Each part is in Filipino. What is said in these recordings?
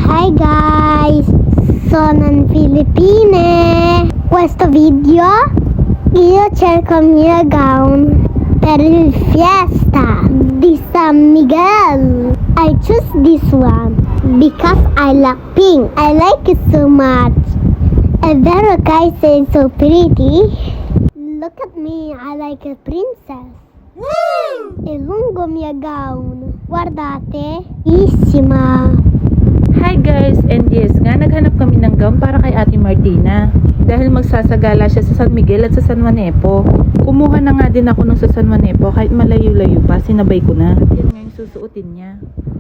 Hi guys! Sono Filippine! Questo video io cerco il mio gown per il fiesta di San Miguel. I choose this one because I like pink. I like it so much. And there guys say so pretty. Look at me, I like a princess. È lungo mio gown. Guardate, bellissima. Hi guys, and yes nga, naghanap kami ng gown para kay Ate Martina. Dahil magsasagala siya sa San Miguel at sa San Juanepo. Kumuha na nga din ako nung sa San Juanepo kahit malayo-layo pa, sinabay ko na. At yan nga yung susuotin niya.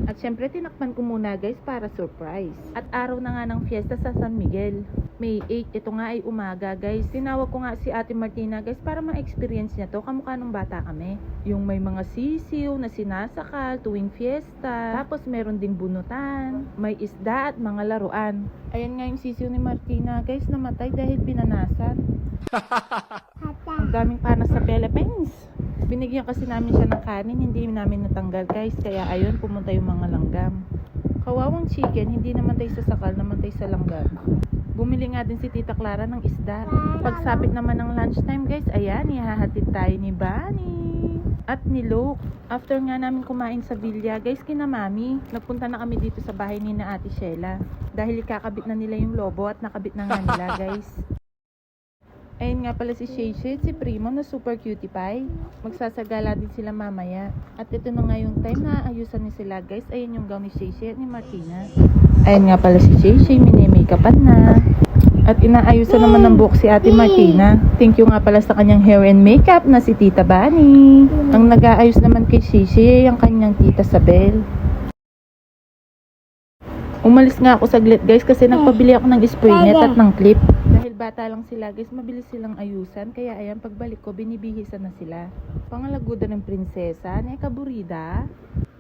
At syempre tinakpan ko muna guys para surprise. At araw na nga ng fiesta sa San Miguel. May 8, ito nga ay umaga guys. Tinawag ko nga si Ate Martina guys para ma-experience niya to kamukha nung bata kami. Yung may mga sisiw na sinasakal tuwing fiesta. Tapos meron ding bunutan, may isda at mga laruan. Ayan nga yung sisiw ni Martina guys, namatay dahil binanasan. Ang daming panas sa Philippines. Binigyan kasi namin siya ng kanin, hindi namin natanggal guys. Kaya ayun, pumunta yung mga langgam. Kawawang chicken, hindi namatay sa sakal, namatay sa langgam. Bumili nga din si Tita Clara ng isda. Pagsapit naman ng lunchtime guys, ayan, ihahatid tayo ni Bunny at ni Luke. After nga namin kumain sa villa guys, kina Mami, nagpunta na kami dito sa bahay ni na Ate Sheila. Dahil ikakabit na nila yung lobo at nakabit na nga nila guys. Ayun nga pala si Shay Shay, si Primo na super cutie pie. Magsasagala din sila mamaya. At ito na nga yung time na ayusan ni sila guys. Ayun yung gown ni Shay Shay at ni Martina. Ayun nga pala si Shay Shay, mini-makeupan na. At inaayusan naman ng buhok si Ate Martina. Thank you nga pala sa kanyang hair and makeup na si Tita Bunny. Ang nag-aayos naman kay Shay Shay ay ang kanyang tita Sabel. Umalis nga ako saglit guys kasi nagpabili ako ng spray net at ng clip. Dahil bata lang sila guys, mabilis silang ayusan. Kaya ayan, pagbalik ko, binibihisan na sila. Pangalaguda ng prinsesa, na kaburida.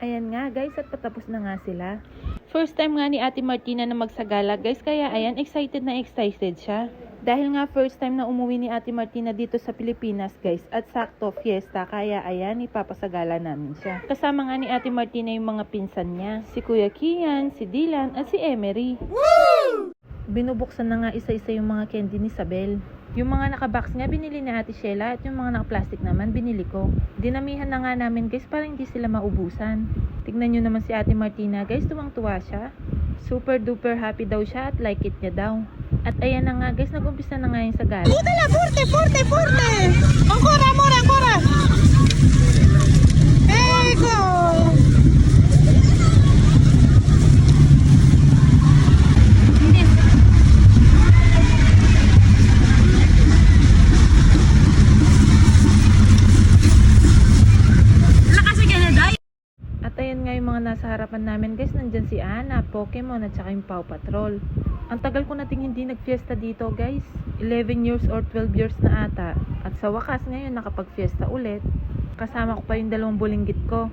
Ayan nga guys, at patapos na nga sila. First time nga ni Ate Martina na magsagala guys, kaya ayan, excited na excited siya. Dahil nga first time na umuwi ni Ate Martina dito sa Pilipinas guys, at sakto fiesta, kaya ayan, ipapasagala namin siya. Kasama nga ni Ate Martina yung mga pinsan niya, si Kuya Kian, si Dylan, at si Emery. Woo! Binubuksan na nga isa-isa yung mga candy ni Sabel. Yung mga nakabox nga binili ni Ate Sheila at yung mga naka-plastic naman binili ko. Dinamihan na nga namin guys para hindi sila maubusan. Tignan nyo naman si Ate Martina guys, tuwang-tuwa siya. Super duper happy daw siya at like it niya daw. At ayan na nga guys, nag-umpisa na nga yung sagala. Útala, forte, forte, forte! Ancora, amore, ancora! Ecco! Ayan nga yung mga nasa harapan namin guys, nandyan si Ana, Pokemon at saka yung Paw Patrol. Ang tagal ko nating hindi nagfiesta dito guys, 11 years or 12 years na ata. At sa wakas ngayon nakapag-fiesta ulit. Kasama ko pa yung dalawang bulinggit ko.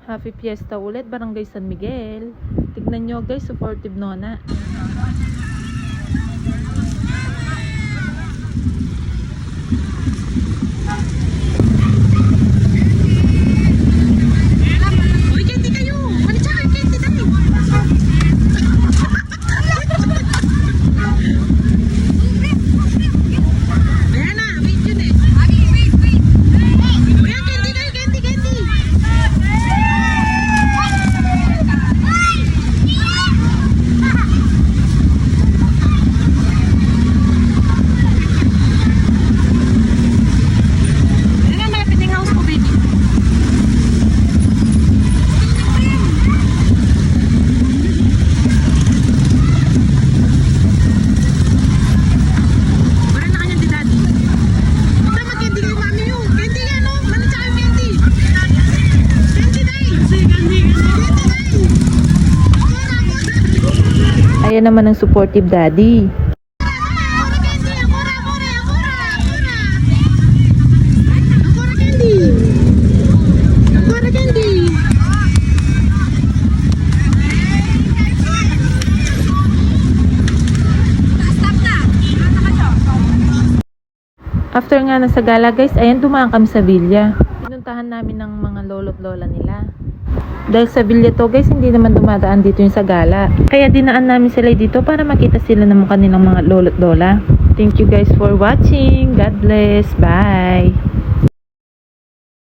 Happy fiesta ulit, Barangay San Miguel. Tignan nyo guys, supportive nona. Ayan naman ang supportive daddy. After nga ng sagala guys, ayan dumaan kami sa villa. Pinuntahan namin ng mga lolo't lola nila. Dahil sa Villa to guys, hindi naman dumadaan dito yung sagala. Kaya dinaan namin sila dito para makita sila ng kanilang mga lolo't lola. Thank you guys for watching. God bless. Bye!